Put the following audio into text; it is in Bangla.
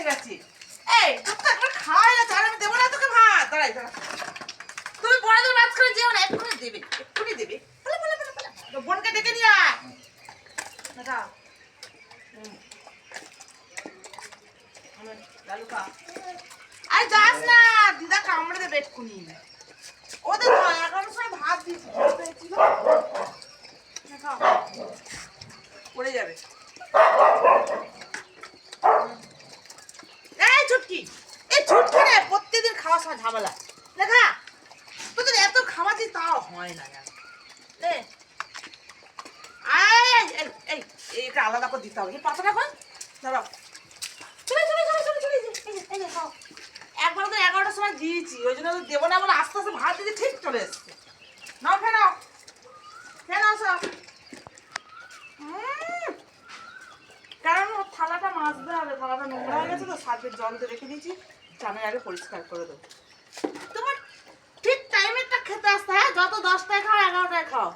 গেছে। এই তোর তো একবার খাওয়াই গেছে, আর আমি দেবো না তোকে ভাত। দাঁড়াই দাঁড়া, তুমি বড়দের মাঝখানে যেও না, এক্ষুনি দেবে, এক্ষুনি দেবে। তো বোনকে ডেকে নিয়ে আয়। দাদা লালু খা। আরে যাস না, দিদা কামড়ে দেবে এক্ষুনি। ওদের 11টার সময় ভাত দিয়েছি, পড়ে যাবে। এই ছুটকি, এই ছুটকি রে, প্রত্যেকদিন খাওয়ার সময় ঝামেলা। দেখা তোদের এত খাওয়া দিই তাও হয় না জানো। এই এটা আলাদা করে দিতে হবে। এই পাতাটা কর, দাঁড়াও। চলে চলে চলে চলে চলে এই যে খাও। একবার তো 11টার সময় দিয়েছি, ওই জন্য দেবো না বলে আস্তে আস্তে ভাত দিতে ঠিক চলে এসছে। নাও ফেনাও, ফেনাও সব। কারণ ওর থালাটা মাজতে হবে, থালাটা নোংরা হয়ে গেছে তো, সার্ফের জল দিয়ে রেখে দিয়েছি, চানের আগে পরিষ্কার করে দেবো। তোমার ঠিক টাইমেরটা খেতে আসতে, হ্যাঁ? যত 10টায় খাও 11টায় খাও।